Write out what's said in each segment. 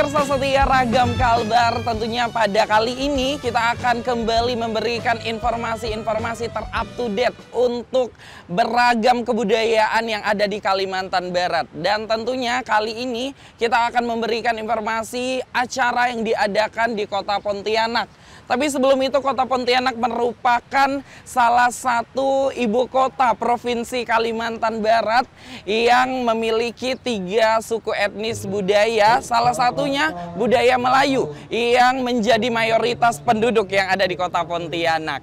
pemirsa setia Ragam Kalbar, tentunya pada kali ini kita akan kembali memberikan informasi-informasi ter-up-to-date untuk beragam kebudayaan yang ada di Kalimantan Barat. Dan tentunya kali ini kita akan memberikan informasi acara yang diadakan di Kota Pontianak. Tapi sebelum itu, Kota Pontianak merupakan salah satu ibu kota Provinsi Kalimantan Barat yang memiliki 3 suku etnis budaya, salah satunya budaya Melayu yang menjadi mayoritas penduduk yang ada di Kota Pontianak.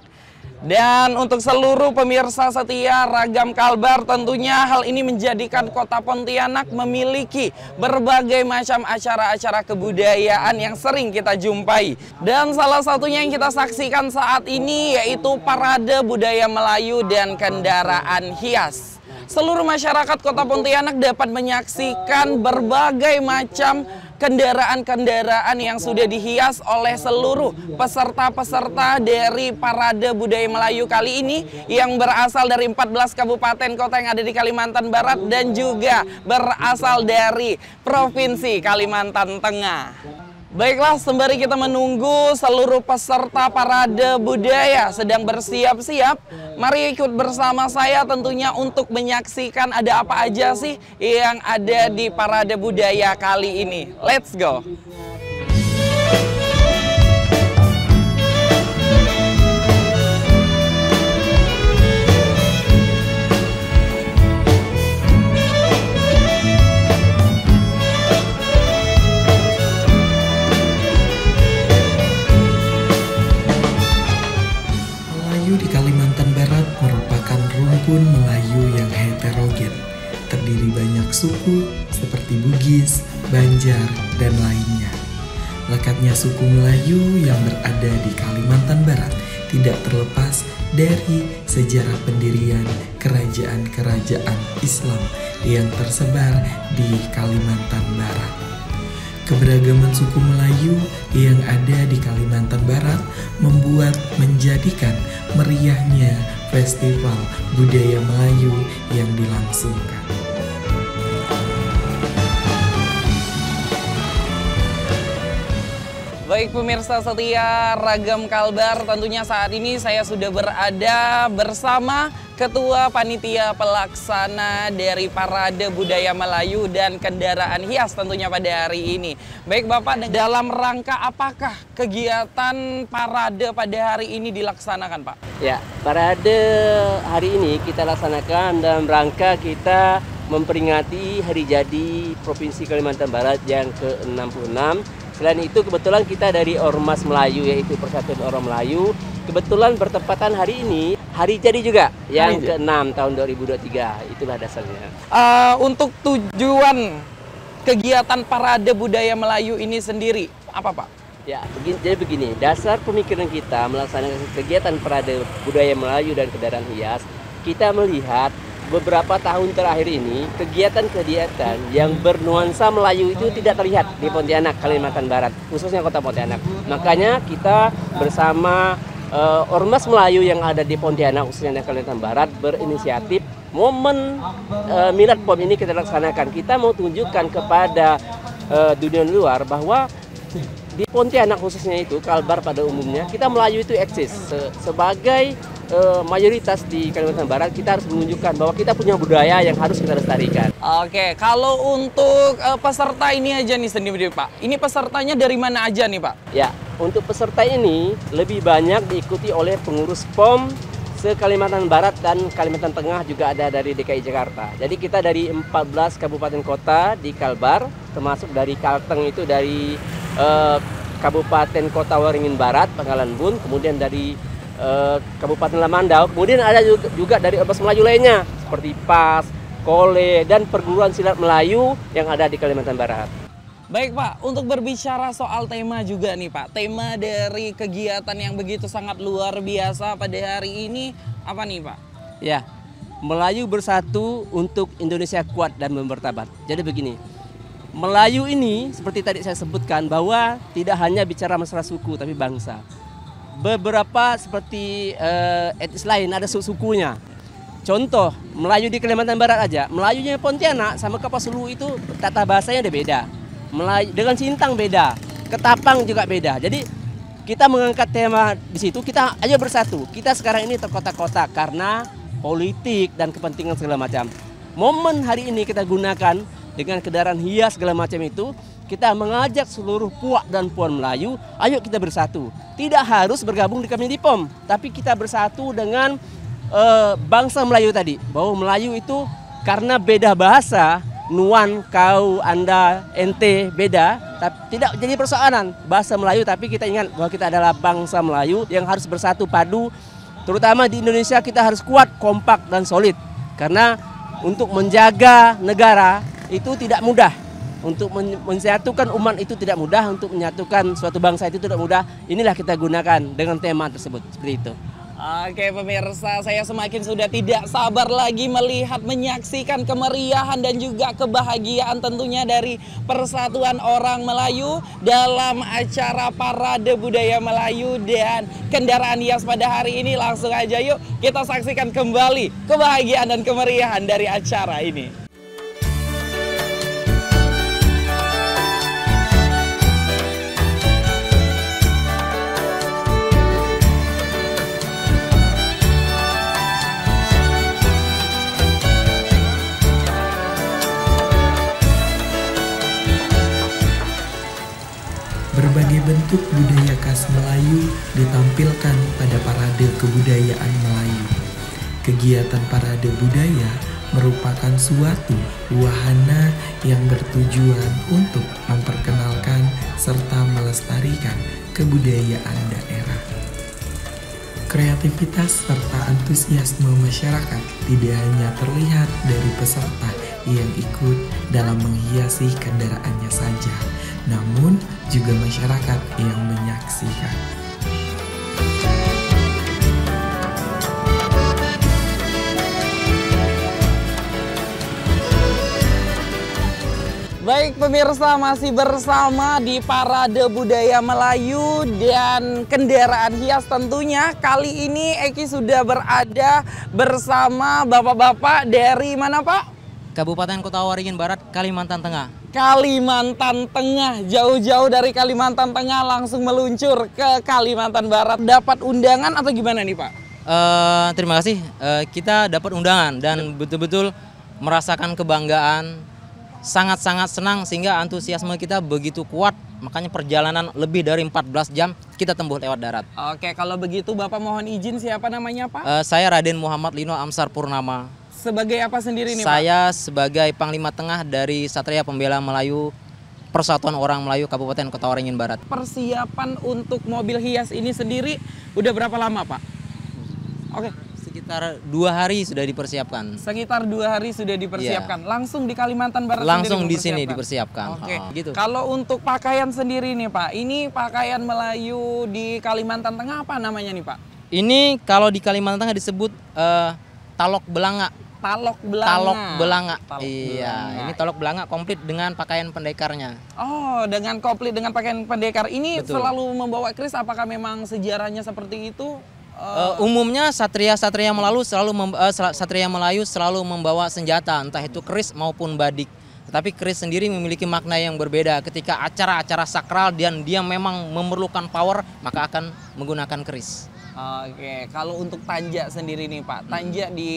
Dan untuk seluruh pemirsa setia Ragam Kalbar, tentunya hal ini menjadikan Kota Pontianak memiliki berbagai macam acara-acara kebudayaan yang sering kita jumpai. Dan salah satunya yang kita saksikan saat ini yaitu Parade Budaya Melayu dan Kendaraan Hias. Seluruh masyarakat Kota Pontianak dapat menyaksikan berbagai macam kendaraan-kendaraan yang sudah dihias oleh seluruh peserta-peserta dari Parade Budaya Melayu kali ini yang berasal dari 14 kabupaten kota yang ada di Kalimantan Barat dan juga berasal dari Provinsi Kalimantan Tengah. Baiklah, sembari kita menunggu seluruh peserta Parade Budaya sedang bersiap-siap, mari ikut bersama saya tentunya untuk menyaksikan ada apa aja sih yang ada di Parade Budaya kali ini. Let's go! Di Kalimantan Barat merupakan rumpun Melayu yang heterogen, terdiri banyak suku seperti Bugis, Banjar, dan lainnya. Lekatnya suku Melayu yang berada di Kalimantan Barat tidak terlepas dari sejarah pendirian kerajaan-kerajaan Islam yang tersebar di Kalimantan Barat. Keberagaman suku Melayu yang ada di Kalimantan Barat menjadikan meriahnya Festival Budaya Melayu yang dilangsungkan. Baik pemirsa setia Ragam Kalbar, tentunya saat ini saya sudah berada bersama Ketua Panitia Pelaksana dari Parade Budaya Melayu dan Kendaraan Hias tentunya pada hari ini. Baik Bapak, dalam rangka apakah kegiatan parade pada hari ini dilaksanakan Pak? Ya, parade hari ini kita laksanakan dalam rangka kita memperingati Hari Jadi Provinsi Kalimantan Barat yang ke-66. Selain itu kebetulan kita dari Ormas Melayu yaitu Persatuan Orang Melayu, kebetulan bertepatan hari ini Hari Jadi juga yang ke-6 tahun 2023, itulah dasarnya. Untuk tujuan kegiatan Parade Budaya Melayu ini sendiri apa Pak? Ya, jadi begini, dasar pemikiran kita melaksanakan kegiatan Parade Budaya Melayu dan Kendaraan Hias, kita melihat beberapa tahun terakhir ini kegiatan-kegiatan yang bernuansa Melayu itu tidak terlihat di Pontianak, Kalimantan Barat, khususnya Kota Pontianak. Makanya kita bersama Ormas Melayu yang ada di Pontianak, khususnya di Kalimantan Barat, berinisiatif momen Milad POM ini kita laksanakan. Kita mau tunjukkan kepada dunia luar bahwa di Pontianak khususnya itu, Kalbar pada umumnya, kita Melayu itu eksis sebagai mayoritas di Kalimantan Barat. Kita harus menunjukkan bahwa kita punya budaya yang harus kita lestarikan. Oke, kalau untuk peserta ini aja nih sendiri Pak, ini pesertanya dari mana aja nih Pak? Ya, untuk peserta ini lebih banyak diikuti oleh pengurus POM se-Kalimantan Barat dan Kalimantan Tengah, juga ada dari DKI Jakarta. Jadi kita dari 14 kabupaten kota di Kalbar, termasuk dari Kalteng itu dari Kabupaten Kota Waringin Barat, Pangkalan Bun, kemudian dari Kabupaten Lamandau, kemudian ada juga dari Ormas Melayu lainnya seperti PAS, KOLE, dan perguruan silat Melayu yang ada di Kalimantan Barat. Baik Pak, untuk berbicara soal tema juga nih Pak, tema dari kegiatan yang begitu sangat luar biasa pada hari ini apa nih Pak? Ya, Melayu bersatu untuk Indonesia kuat dan bermartabat. Jadi begini, Melayu ini seperti tadi saya sebutkan bahwa tidak hanya bicara masalah suku tapi bangsa. Beberapa seperti etnis lain ada sukunya. Contoh, Melayu di Kalimantan Barat aja, Melayunya Pontianak sama Kapuasulu itu tata bahasanya udah beda. Melayu dengan Sintang beda, Ketapang juga beda. Jadi kita mengangkat tema di situ, kita ayo bersatu. Kita sekarang ini terkotak-kotak karena politik dan kepentingan segala macam. Momen hari ini kita gunakan dengan kendaraan hias segala macam itu, kita mengajak seluruh puak dan puan Melayu, ayo kita bersatu. Tidak harus bergabung di Kamindipom, tapi kita bersatu dengan bangsa Melayu tadi. Bahwa Melayu itu karena beda bahasa, Nuan, kau, Anda, ente beda, tapi tidak jadi persoalan bahasa Melayu, tapi kita ingat bahwa kita adalah bangsa Melayu yang harus bersatu padu. Terutama di Indonesia kita harus kuat, kompak dan solid. Karena untuk menjaga negara itu tidak mudah. Untuk menyatukan umat itu tidak mudah, untuk menyatukan suatu bangsa itu tidak mudah. Inilah kita gunakan dengan tema tersebut, seperti itu. Oke pemirsa, saya semakin sudah tidak sabar lagi melihat, menyaksikan kemeriahan dan juga kebahagiaan tentunya dari persatuan orang Melayu dalam acara Parade Budaya Melayu dan kendaraan hias pada hari ini. Langsung aja yuk kita saksikan kembali kebahagiaan dan kemeriahan dari acara ini. Berbagai bentuk budaya khas Melayu ditampilkan pada Parade Kebudayaan Melayu. Kegiatan Parade Budaya merupakan suatu wahana yang bertujuan untuk memperkenalkan serta melestarikan kebudayaan daerah. Kreativitas serta antusiasme masyarakat tidak hanya terlihat dari peserta yang ikut dalam menghiasi kendaraannya saja, namun juga masyarakat yang menyaksikan. Baik pemirsa, masih bersama di Parade Budaya Melayu dan kendaraan hias tentunya. Kali ini Eki sudah berada bersama bapak-bapak dari mana Pak? Kabupaten Kota Waringin Barat, Kalimantan Tengah. Kalimantan Tengah, jauh-jauh dari Kalimantan Tengah langsung meluncur ke Kalimantan Barat. Dapat undangan atau gimana nih Pak? Terima kasih, kita dapat undangan dan betul-betul merasakan kebanggaan, sangat-sangat senang sehingga antusiasme kita begitu kuat. Makanya perjalanan lebih dari 14 jam kita tempuh lewat darat. Oke, kalau begitu Bapak mohon izin, siapa namanya Pak? Saya Raden Muhammad Lino Amsar Purnama. Sebagai apa sendiri nih Pak? Saya sebagai Panglima Tengah dari Satria Pembela Melayu Persatuan Orang Melayu Kabupaten Kota Waringin Barat. Persiapan untuk mobil hias ini sendiri udah berapa lama Pak? Oke. Sekitar 2 hari sudah dipersiapkan. Sekitar 2 hari sudah dipersiapkan. Langsung di Kalimantan Barat langsung sendiri di sini dipersiapkan. Oke. Gitu. Kalau untuk pakaian sendiri nih Pak, ini pakaian Melayu di Kalimantan Tengah apa namanya nih Pak? Ini kalau di Kalimantan Tengah disebut talok belanga. Talok belanga. Talok belanga. Talok Iya, belanga. ini talok belanga komplit dengan pakaian pendekarnya. Oh, dengan komplit dengan pakaian pendekar. Ini Betul. selalu membawa keris, apakah memang sejarahnya seperti itu? Umumnya Satria Melayu selalu membawa senjata, entah itu keris maupun badik. Tetapi keris sendiri memiliki makna yang berbeda. Ketika acara-acara sakral dan dia memang memerlukan power, maka akan menggunakan keris. Oke, kalau untuk tanjak sendiri nih Pak, tanjak di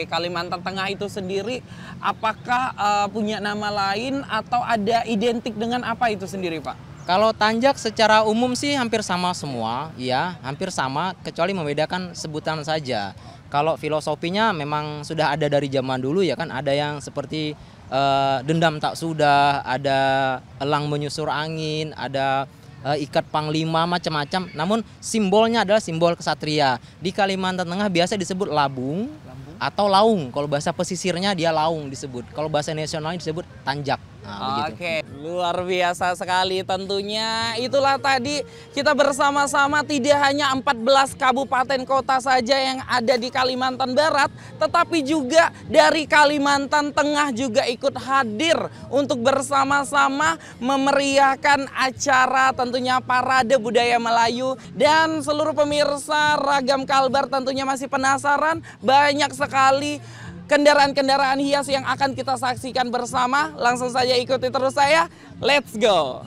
Kalimantan Tengah itu sendiri, apakah punya nama lain atau ada identik dengan apa itu sendiri Pak? Kalau tanjak secara umum sih hampir sama semua, ya, hampir sama, kecuali membedakan sebutan saja. Kalau filosofinya memang sudah ada dari zaman dulu ya kan, ada yang seperti dendam tak sudah, ada elang menyusur angin, ada ikat panglima, macam-macam. Namun simbolnya adalah simbol kesatria. Di Kalimantan Tengah biasa disebut labung atau laung. Kalau bahasa pesisirnya dia laung disebut. Kalau bahasa nasionalnya disebut tanjak. Nah, Oke, luar biasa sekali tentunya. Itulah tadi kita bersama-sama, tidak hanya 14 kabupaten kota saja yang ada di Kalimantan Barat, tetapi juga dari Kalimantan Tengah juga ikut hadir untuk bersama-sama memeriahkan acara tentunya Parade Budaya Melayu. Dan seluruh pemirsa Ragam Kalbar tentunya masih penasaran, banyak sekali kendaraan-kendaraan hias yang akan kita saksikan bersama. Langsung saja ikuti terus saya. Let's go!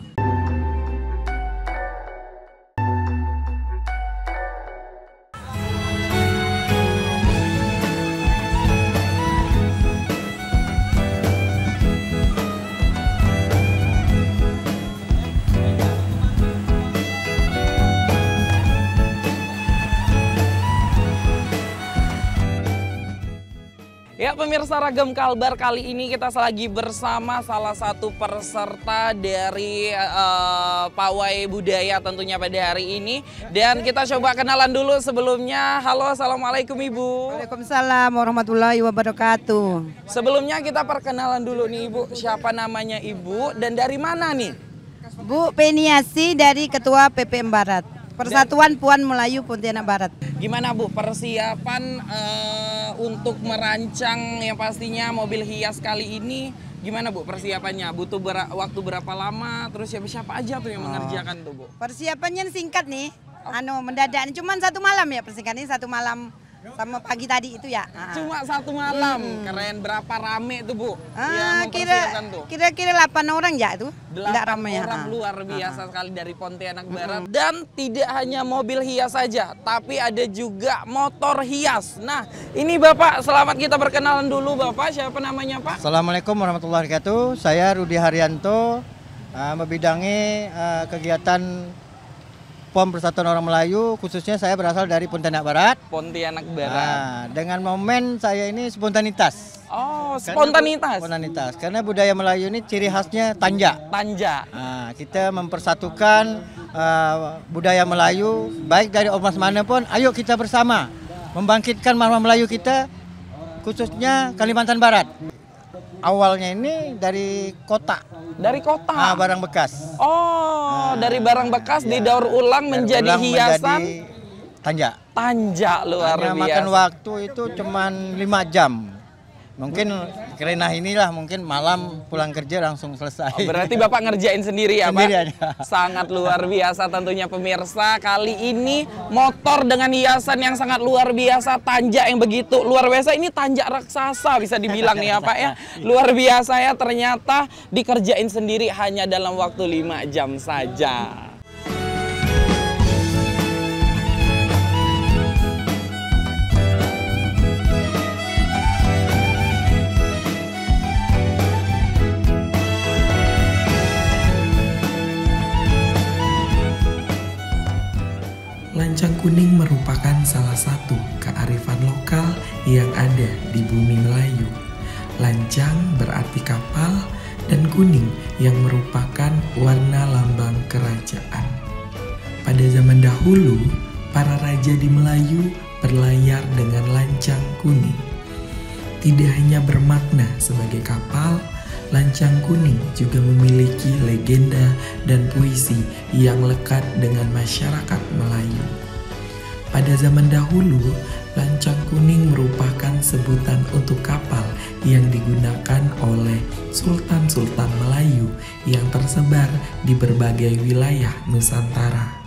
Ya pemirsa Ragam Kalbar, kali ini kita lagi bersama salah satu peserta dari pawai budaya tentunya pada hari ini. Dan kita coba kenalan dulu sebelumnya. Halo, Assalamualaikum Ibu. Waalaikumsalam warahmatullahi wabarakatuh. Sebelumnya kita perkenalan dulu nih Ibu, siapa namanya Ibu dan dari mana nih? Bu Peniasi dari Ketua PPM Barat, Persatuan Puan Melayu Pontianak Barat. Gimana Bu persiapan untuk merancang yang pastinya mobil hias kali ini? Gimana Bu persiapannya? Butuh waktu berapa lama? Terus siapa aja tuh yang mengerjakan tuh Bu? Persiapannya singkat nih, mendadak. Cuman 1 malam ya persiapannya, 1 malam sama pagi tadi itu ya. Cuma 1 malam, keren. Berapa rame tuh Bu? Yang mempersiapkan tuh? Kira-kira 8 orang ya itu. 8 ramai orang luar biasa sekali dari Pontianak Barat. Dan tidak hanya mobil hias saja, tapi ada juga motor hias. Nah, ini Bapak, selamat kita berkenalan dulu Bapak. Siapa namanya Pak? Assalamualaikum warahmatullahi wabarakatuh. Saya Rudi Haryanto, membidangi kegiatan POM Persatuan Orang Melayu, khususnya saya berasal dari Pontianak Barat. Pontianak Barat. Dengan momen saya ini spontanitas. Oh, spontanitas. Spontanitas, karena budaya Melayu ini ciri khasnya tanja. Tanja. Kita mempersatukan budaya Melayu, baik dari ormas manapun. Ayo kita bersama membangkitkan marwah Melayu kita, khususnya Kalimantan Barat. Awalnya ini dari kota. Dari kota? Barang bekas. Oh, dari barang bekas didaur ulang menjadi hiasan. Menjadi tanja. Tanja luar biasa. Makan waktu itu cuman 5 jam. Mungkin karena inilah mungkin malam pulang kerja langsung selesai. Berarti Bapak ngerjain sendiri ya Pak? Sendiri aja. Sangat luar biasa tentunya pemirsa. Kali ini motor dengan hiasan yang sangat luar biasa. Tanja yang begitu luar biasa. Ini tanja raksasa bisa dibilang nih ya Pak ya. Luar biasa ya, ternyata dikerjain sendiri hanya dalam waktu 5 jam saja. Lancang kuning merupakan salah satu kearifan lokal yang ada di bumi Melayu. Lancang berarti kapal dan kuning yang merupakan warna lambang kerajaan. Pada zaman dahulu, para raja di Melayu berlayar dengan lancang kuning. Tidak hanya bermakna sebagai kapal, lancang kuning juga memiliki legenda dan puisi yang lekat dengan masyarakat Melayu. Pada zaman dahulu, lancang kuning merupakan sebutan untuk kapal yang digunakan oleh sultan-sultan Melayu yang tersebar di berbagai wilayah Nusantara.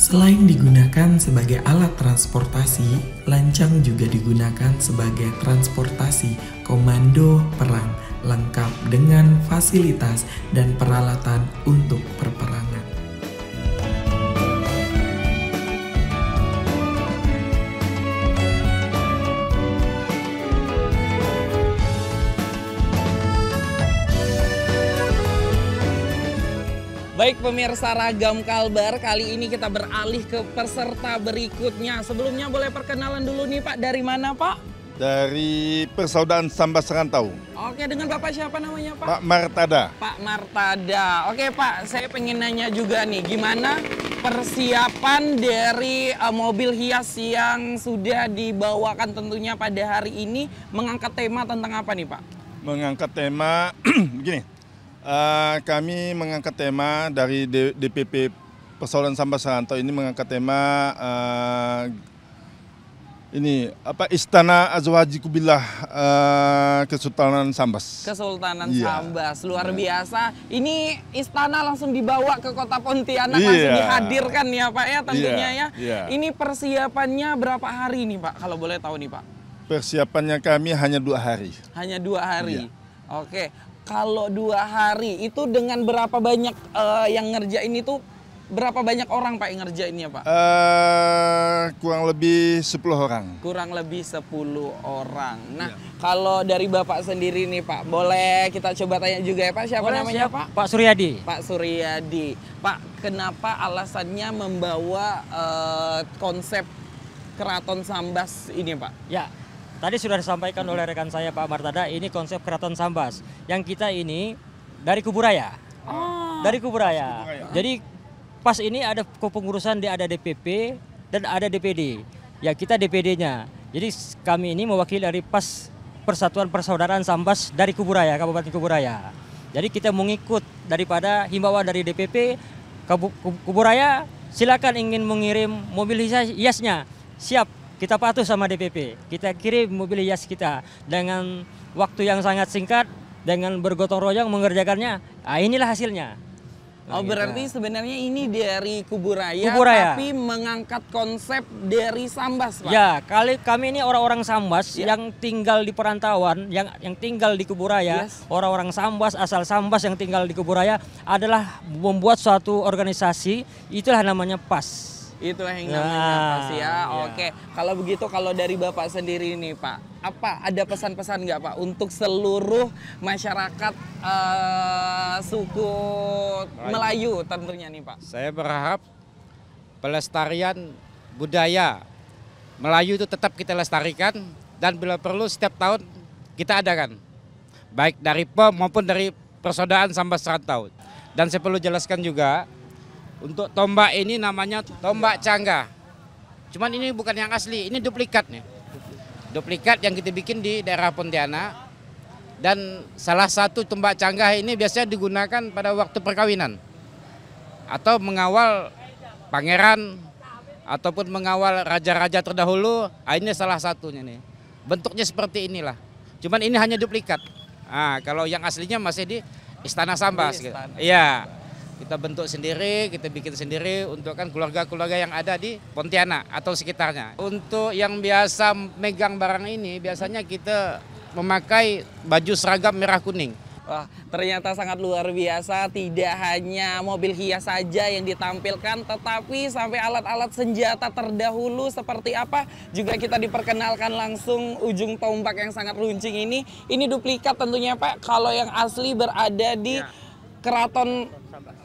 Selain digunakan sebagai alat transportasi, lancang juga digunakan sebagai transportasi komando perang lengkap dengan fasilitas dan peralatan untuk perperangan. Baik pemirsa Ragam Kalbar, kali ini kita beralih ke peserta berikutnya. Sebelumnya boleh perkenalan dulu nih Pak, dari mana Pak? Dari Persaudaraan Sambas Rantau. Oke, dengan Bapak siapa namanya Pak? Pak Martada. Pak Martada. Oke Pak, saya pengen nanya juga nih, gimana persiapan dari mobil hias yang sudah dibawakan tentunya pada hari ini, mengangkat tema tentang apa nih Pak? Mengangkat tema, begini, kami mengangkat tema dari DPP Persaudaraan Sambas Rantau ini mengangkat tema ini apa Istana Azwaji Kubillah Kesultanan Sambas. Kesultanan Sambas, luar biasa. Ini istana langsung dibawa ke kota Pontianak, langsung dihadirkan ya Pak ya tentunya ya. Ini persiapannya berapa hari nih Pak, kalau boleh tahu nih Pak? Persiapannya kami hanya 2 hari. Hanya 2 hari. Iya. Oke. Kalau 2 hari itu dengan berapa banyak yang ngerjain itu, berapa banyak orang Pak yang ngerjainnya Pak? Kurang lebih 10 orang. Kurang lebih 10 orang. Nah, kalau dari Bapak sendiri nih Pak, boleh kita coba tanya juga ya Pak, siapa namanya Pak? Pak Suryadi. Pak Suryadi. Pak, kenapa alasannya membawa konsep Keraton Sambas ini Pak? Ya, tadi sudah disampaikan oleh rekan saya Pak Martada, ini konsep Keraton Sambas. Yang kita ini dari Kuburaya. Dari Kuburaya. Jadi pas ini ada kepengurusan, dia ada DPP dan ada DPD. Ya kita DPD-nya. Jadi kami ini mewakili dari PAS Persatuan Persaudaraan Sambas dari Kuburaya, Kabupaten Kuburaya. Jadi kita mengikut daripada himbauan dari DPP Kuburaya, silakan ingin mengirim mobil hiasnya. Siap, kita patuh sama DPP. Kita kirim mobil hias kita dengan waktu yang sangat singkat, dengan bergotong royong mengerjakannya. Nah, inilah hasilnya. Oh, berarti sebenarnya ini dari Kuburaya, Kuburaya, tapi mengangkat konsep dari Sambas, Pak. Ya, kami ini orang-orang Sambas yang tinggal di perantauan, yang tinggal di Kuburaya. Orang-orang Sambas, asal Sambas yang tinggal di Kuburaya adalah membuat suatu organisasi, itulah namanya PAS. Itulah yang namanya PAS ya. Oke, kalau begitu kalau dari Bapak sendiri nih Pak, apa ada pesan-pesan nggak Pak untuk seluruh masyarakat suku Melayu tentunya nih Pak? Saya berharap pelestarian budaya Melayu itu tetap kita lestarikan dan bila perlu setiap tahun kita adakan. Baik dari POM maupun dari Persaudaraan Sambas Rantau. Dan saya perlu jelaskan juga, untuk tombak ini namanya tombak canggah. Cuman ini bukan yang asli, ini duplikatnya. Duplikat yang kita bikin di daerah Pontianak. Dan salah satu tombak canggah ini biasanya digunakan pada waktu perkawinan. Atau mengawal pangeran, ataupun mengawal raja-raja terdahulu. Ini salah satunya nih. Bentuknya seperti inilah. Cuman ini hanya duplikat. Nah, kalau yang aslinya masih di Istana Sambas. Iya. Kita bentuk sendiri, kita bikin sendiri untuk kan keluarga-keluarga yang ada di Pontianak atau sekitarnya. Untuk yang biasa megang barang ini, biasanya kita memakai baju seragam merah kuning. Wah, ternyata sangat luar biasa. Tidak hanya mobil hias saja yang ditampilkan, tetapi sampai alat-alat senjata terdahulu seperti apa juga kita diperkenalkan langsung. Ujung tombak yang sangat runcing ini duplikat tentunya Pak. Kalau yang asli berada di Keraton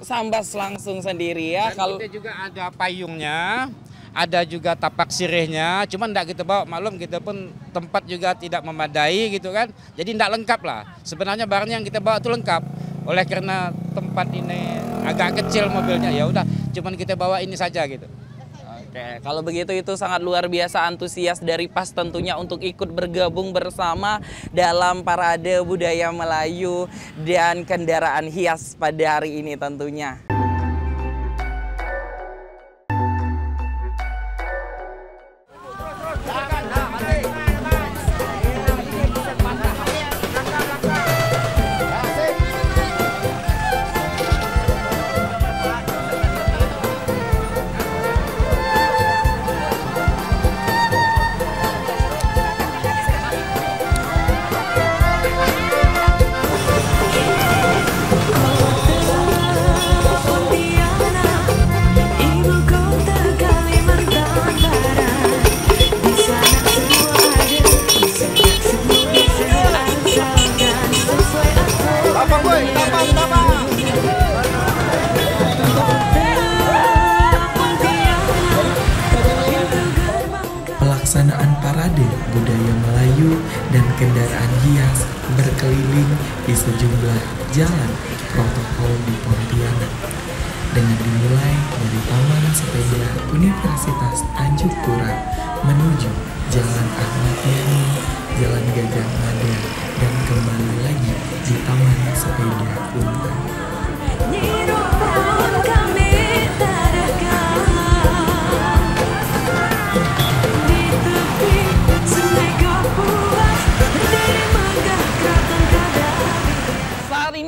Sambas langsung sendiri ya. Kalau kita juga ada payungnya, ada juga tapak sirihnya, cuman enggak kita bawa, maklum kita pun tempat juga tidak memadai gitu kan. Jadi enggak lengkap lah. Sebenarnya barang yang kita bawa itu lengkap. Oleh karena tempat ini agak kecil mobilnya, ya udah cuman kita bawa ini saja gitu. Oke, kalau begitu itu sangat luar biasa antusias dari PAS tentunya untuk ikut bergabung bersama dalam parade budaya Melayu dan kendaraan hias pada hari ini tentunya. Pelaksanaan parade budaya Melayu dan kendaraan hias berkeliling di sejumlah jalan protokol di Pontianak dengan dimulai dari Taman Sepeda Universitas Tanjung Pura menuju Jalan Ahmad Yani, Jalan Gajah Mada, dan kembali lagi di Taman Sepeda Untan.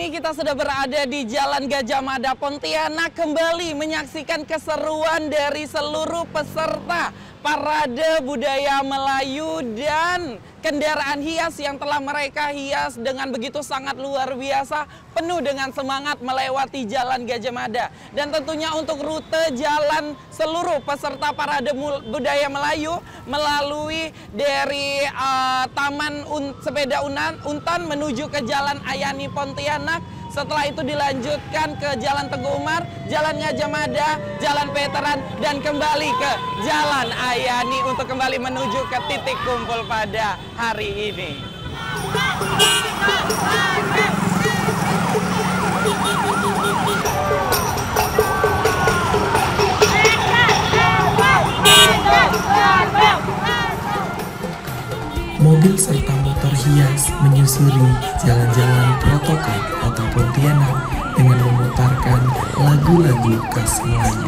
Kita sudah berada di Jalan Gajah Mada Pontianak, kembali menyaksikan keseruan dari seluruh peserta parade budaya Melayu dan kendaraan hias yang telah mereka hias dengan begitu sangat luar biasa, penuh dengan semangat melewati Jalan Gajah Mada. Dan tentunya untuk rute jalan seluruh peserta parade budaya Melayu melalui dari Taman Sepeda Untan menuju ke Jalan Ayani Pontianak. Setelah itu dilanjutkan ke Jalan Teguh Umar, Jalan Gajah Mada, Jalan Veteran, dan kembali ke Jalan Ayani untuk kembali menuju ke titik kumpul pada hari ini. Mobil serta motor hias menyusuri jalan-jalan protokol Kota Pontianak dengan memutarkan lagu-lagu khas Melayu.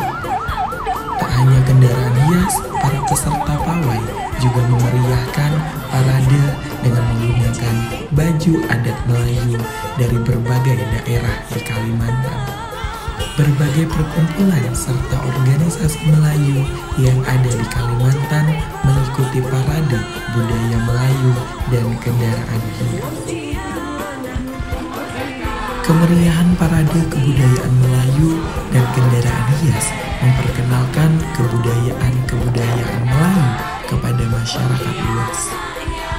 Tak hanya kendaraan hias, para peserta pawai juga memeriahkan parade dengan menggunakan baju adat Melayu dari berbagai daerah di Kalimantan. Berbagai perkumpulan serta organisasi Melayu yang ada di Kalimantan mengikuti parade budaya Melayu dan kendaraan hias. Kemeriahan parade kebudayaan Melayu dan kendaraan hias memperkenalkan kebudayaan Melayu kepada masyarakat luas.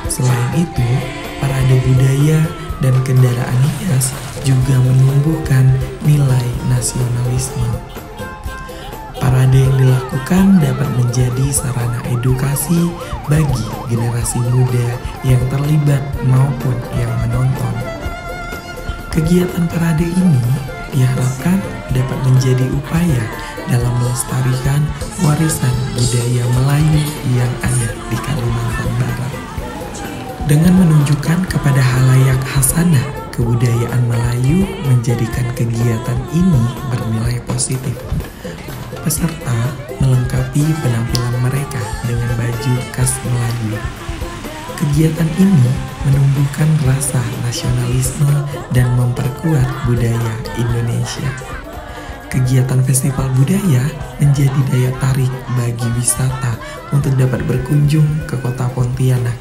Selain itu, parade budaya dan kendaraan hias juga menumbuhkan nilai nasionalisme. Parade yang dilakukan dapat menjadi sarana edukasi bagi generasi muda yang terlibat maupun yang menonton. Kegiatan parade ini diharapkan dapat menjadi upaya dalam melestarikan warisan budaya Melayu yang ada di Kalimantan Barat. Dengan menunjukkan kepada halayak hasanah kebudayaan Melayu menjadikan kegiatan ini bernilai positif. Peserta melengkapi penampilan mereka dengan baju khas Melayu. Kegiatan ini menumbuhkan rasa nasionalisme dan memperkuat budaya Indonesia. Kegiatan festival budaya menjadi daya tarik bagi wisata untuk dapat berkunjung ke Kota Pontianak.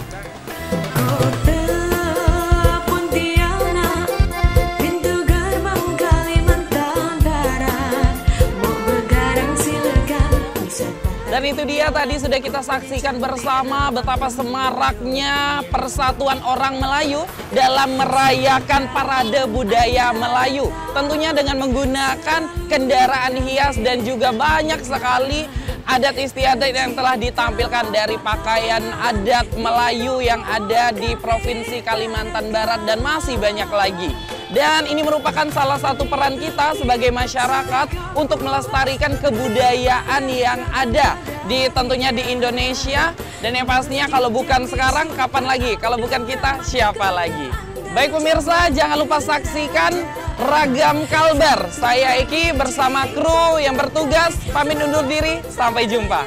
Dan itu dia tadi sudah kita saksikan bersama betapa semaraknya persatuan orang Melayu dalam merayakan parade budaya Melayu. Tentunya dengan menggunakan kendaraan hias dan juga banyak sekali adat istiadat yang telah ditampilkan dari pakaian adat Melayu yang ada di Provinsi Kalimantan Barat dan masih banyak lagi. Dan ini merupakan salah satu peran kita sebagai masyarakat untuk melestarikan kebudayaan yang ada tentunya di Indonesia. Dan yang pastinya kalau bukan sekarang, kapan lagi? Kalau bukan kita, siapa lagi? Baik pemirsa, jangan lupa saksikan Ragam Kalbar. Saya Eki bersama kru yang bertugas pamit undur diri. Sampai jumpa.